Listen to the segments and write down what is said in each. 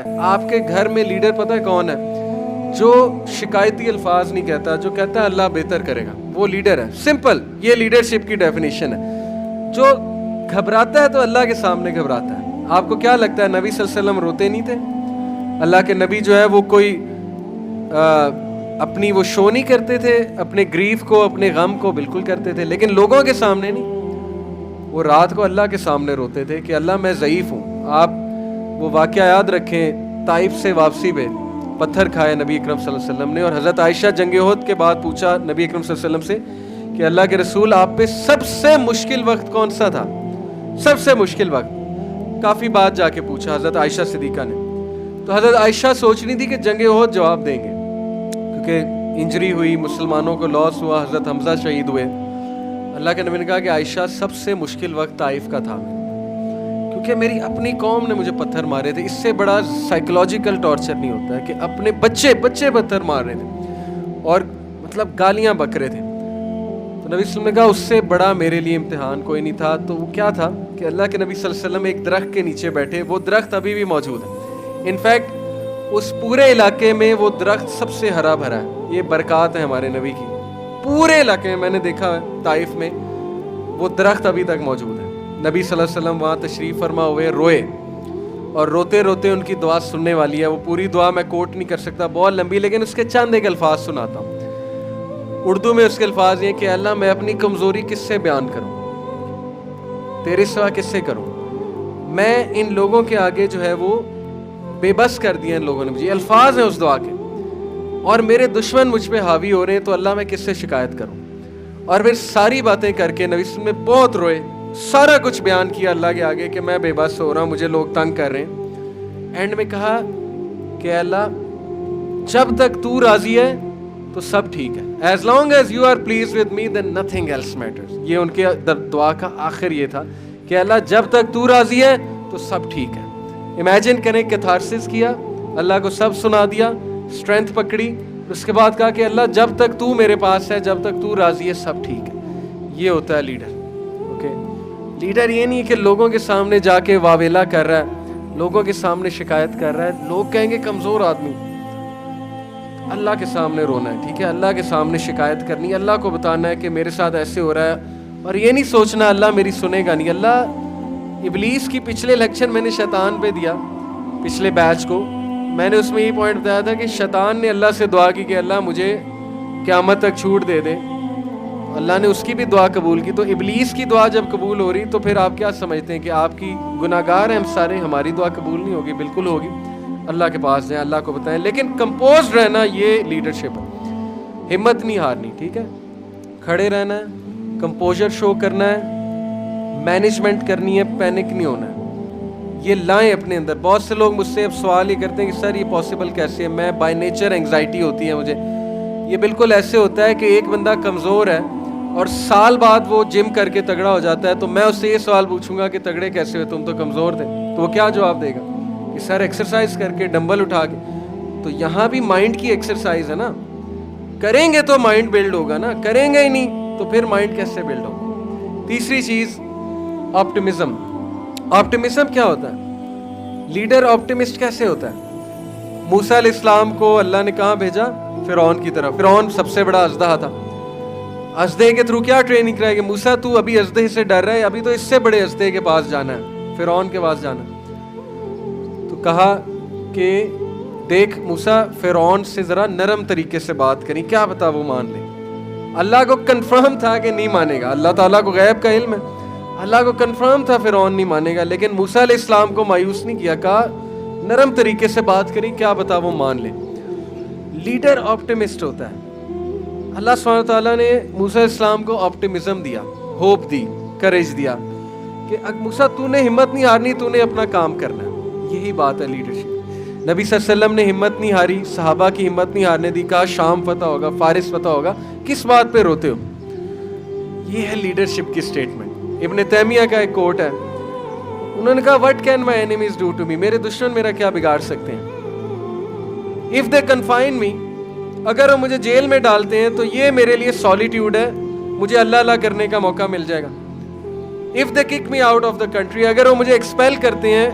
آپ کے گھر میں لیڈر پتہ ہے کون ہے؟ جو شکایتی الفاظ نہیں کہتا، جو کہتا ہے اللہ بہتر کرے گا، وہ لیڈر ہے. سمپل، یہ لیڈرشپ کی ڈیفینیشن ہے. جو گھبراتا ہے تو اللہ کے سامنے گھبراتا ہے. آپ کو کیا لگتا ہے نبی صلی اللہ علیہ وسلم روتے نہیں تھے؟ اللہ کے نبی جو ہے وہ کوئی اپنی وہ شو نہیں کرتے تھے، اپنے گریف کو، اپنے غم کو بالکل کرتے تھے، لیکن لوگوں کے سامنے نہیں. وہ رات کو اللہ کے سامنے روتے تھے کہ اللہ میں ضعیف ہوں. آپ وہ واقعہ یاد رکھیں، طائف سے واپسی پہ پتھر کھائے نبی اکرم صلی اللہ علیہ وسلم نے، اور حضرت عائشہ جنگ احد کے بعد پوچھا نبی اکرم صلی اللہ علیہ وسلم سے کہ اللہ کے رسول آپ پہ سب سے مشکل وقت کون سا تھا؟ سب سے مشکل وقت. کافی بات جا کے پوچھا حضرت عائشہ صدیقہ نے. تو حضرت عائشہ سوچ رہی تھی کہ جنگ احد جواب دیں گے، کیونکہ انجری ہوئی، مسلمانوں کو لاس ہوا، حضرت حمزہ شہید ہوئے. اللہ کے نبی نے کہا کہ عائشہ سب سے مشکل وقت طائف کا تھا، کیونکہ میری اپنی قوم نے مجھے پتھر مارے تھے. اس سے بڑا سائیکولوجیکل ٹارچر نہیں ہوتا ہے کہ اپنے بچے پتھر مار رہے تھے اور مطلب گالیاں بک رہے تھے. تو نبی صلی اللہ علیہ وسلم نے کہا اس سے بڑا میرے لیے امتحان کوئی نہیں تھا. تو وہ کیا تھا کہ اللہ کے نبی صلی اللہ علیہ وسلم ایک درخت کے نیچے بیٹھے. وہ درخت ابھی بھی موجود ہے. انفیکٹ اس پورے علاقے میں وہ درخت سب سے ہرا بھرا ہے. یہ برکات ہے ہمارے نبی کی. پورے علاقے میں میں نے دیکھا ہے طائف میں وہ درخت ابھی تک موجود ہے. نبی صلی اللہ علیہ وسلم وہاں تشریف فرما ہوئے، روئے، اور روتے روتے ان کی دعا سننے والی ہے. وہ پوری دعا میں کوٹ نہیں کر سکتا، بہت لمبی، لیکن اس کے چند ایک الفاظ سناتا ہوں. اردو میں اس کے الفاظ یہ کہ اللہ میں اپنی کمزوری کس سے بیان کروں، تیرے سوا کس سے کروں. میں ان لوگوں کے آگے جو ہے وہ بے بس کر دیا ان لوگوں نے مجھے. الفاظ ہیں اس دعا کے، اور میرے دشمن مجھ پہ حاوی ہو رہے ہیں، تو اللہ میں کس سے شکایت کروں. اور پھر ساری باتیں کر کے نبی صلی اللہ علیہ وسلم بہت روئے، سارا کچھ بیان کیا اللہ کے آگے کہ میں بے بس ہو رہا ہوں، مجھے لوگ تنگ کر رہے ہیں. اینڈ میں کہا کہ اللہ جب تک تو راضی ہے تو سب ٹھیک ہے. As long as you are please with me then nothing else matters. یہ ان کے دعا کا آخر یہ تھا کہ اللہ جب تک تو راضی ہے تو سب ٹھیک ہے. امیجن کریں کیتھارسس کیا، اللہ کو سب سنا دیا، اسٹرینتھ پکڑی، اس کے بعد کہا کہ اللہ جب تک تو میرے پاس ہے، جب تک تو راضی ہے، سب ٹھیک ہے. یہ ہوتا ہے لیڈر. لیڈر یہ نہیں کہ لوگوں کے سامنے جا کے واویلا کر رہا ہے، لوگوں کے سامنے شکایت کر رہا ہے. لوگ کہیں گے کمزور آدمی. اللہ کے سامنے رونا ہے، ٹھیک ہے، اللہ کے سامنے شکایت کرنی ہے، اللہ کو بتانا ہے کہ میرے ساتھ ایسے ہو رہا ہے. اور یہ نہیں سوچنا اللہ میری سنے گا نہیں. اللہ ابلیس کی پچھلے لیکچر میں نے شیطان پہ دیا، پچھلے بیچ کو میں نے اس میں یہ پوائنٹ بتایا تھا کہ شیطان نے اللہ سے دعا کی کہ اللہ مجھے قیامت تک چھوٹ دے دے. اللہ نے اس کی بھی دعا قبول کی. تو ابلیس کی دعا جب قبول ہو رہی تو پھر آپ کیا سمجھتے ہیں کہ آپ کی گناہ گار ہیں ہم سارے، ہماری دعا قبول نہیں ہوگی؟ بالکل ہوگی. اللہ کے پاس جائیں، اللہ کو بتائیں. لیکن کمپوزڈ رہنا یہ لیڈرشپ ہے. ہمت نہیں ہارنی، ٹھیک ہے، کھڑے رہنا ہے، کمپوزر شو کرنا ہے، مینجمنٹ کرنی ہے، پینک نہیں ہونا ہے. یہ لائیں اپنے اندر. بہت سے لوگ مجھ سے اب سوال یہ کرتے ہیں کہ سر یہ پاسبل کیسے ہے؟ میں بائی نیچر انگزائٹی ہوتی ہے مجھے. یہ بالکل ایسے ہوتا ہے کہ ایک بندہ کمزور ہے اور سال بعد وہ جم کر کے تگڑا ہو جاتا ہے، تو میں اس سے یہ سوال پوچھوں گا کہ تگڑے کیسے ہوئے، تم تو کمزور تھے، تو وہ کیا جواب دے گا کہ سر ایکسرسائز کر کے، ڈمبل اٹھا کے. تو یہاں بھی مائنڈ کی ایکسرسائز ہے نا. کریں گے تو مائنڈ بلڈ ہوگا نا، کریں گے ہی نہیں تو پھر مائنڈ کیسے بلڈ ہوگا. تیسری چیز آپٹیمزم. آپٹیمزم کیا ہوتا ہے؟ لیڈر آپٹیمسٹ کیسے ہوتا ہے؟ موسیٰ علیہ السلام کو اللہ نے کہاں بھیجا؟ فرعون کی طرف. فرعون سب سے بڑا اژدہا تھا. اژدہے کے تھرو کیا ٹریننگ کرائے کہ موسیٰ تو ابھی اژدہے سے ڈر رہا ہے، ابھی تو اس سے بڑے اژدہے کے پاس جانا ہے، فرعون کے پاس جانا ہے. تو کہا کہ دیکھ موسیٰ، فرعون سے ذرا نرم طریقے سے بات کریں، کیا پتا وہ مان لے. اللہ کو کنفرم تھا کہ نہیں مانے گا، اللہ تعالیٰ کو غیب کا علم ہے، اللہ کو کنفرم تھا فرعون نہیں مانے گا. لیکن موسیٰ علیہ السلام کو مایوس نہیں کیا، کہا نرم طریقے سے بات کریں، کیا پتا وہ مان لے. لیڈر آپٹیمسٹ ہوتا ہے. اللہ سبحانہ تعالیٰ نے موسیٰ علیہ السلام کو آپٹیمزم دیا، ہوپ دی، کریج دیا کہ موسیٰ تو نے ہمت نہیں ہارنی، تو نے اپنا کام کرنا ہے. یہی بات ہے لیڈرشپ. نبی صلی اللہ علیہ وسلم نے ہمت نہیں ہاری، صحابہ کی ہمت نہیں ہارنے دی. کہا شام فتح ہوگا، فارس فتح ہوگا، کس بات پہ روتے ہو؟ یہ ہے لیڈرشپ کی سٹیٹمنٹ. ابن تیمیہ کا ایک کوٹ ہے، انہوں نے کہا what can my enemies do to me؟ میرے دشمن میرا کیا بگاڑ سکتے ہیں؟ if they confine me، اگر وہ مجھے جیل میں ڈالتے ہیں تو یہ میرے لیے سولیٹیوڈ ہے، مجھے اللہ اللہ کرنے کا موقع مل جائے گا. if they kick me out of the country، اگر وہ مجھے ایکسپیل کرتے ہیں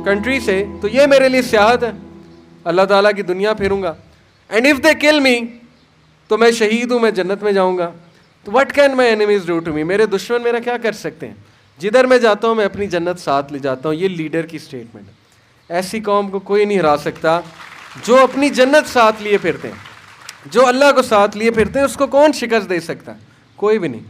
کنٹری سے تو یہ میرے لیے سیاحت ہے, اللہ تعالیٰ کی دنیا پھروں گا. اینڈ اف دے کل می, تو میں شہید ہوں, میں جنت میں جاؤں گا. تو what can my enemies do to me, میرے دشمن میرا کیا کر سکتے ہیں؟ جدھر میں جاتا ہوں میں اپنی جنت ساتھ لے جاتا ہوں. یہ لیڈر کی اسٹیٹمنٹ ہے. ایسی قوم کو کوئی نہیں ہرا سکتا جو اپنی جنت ساتھ لیے پھرتے ہیں. جو اللہ کو ساتھ لیے پھرتے ہیں اس کو کون شکست دے سکتا ہے؟ کوئی بھی نہیں.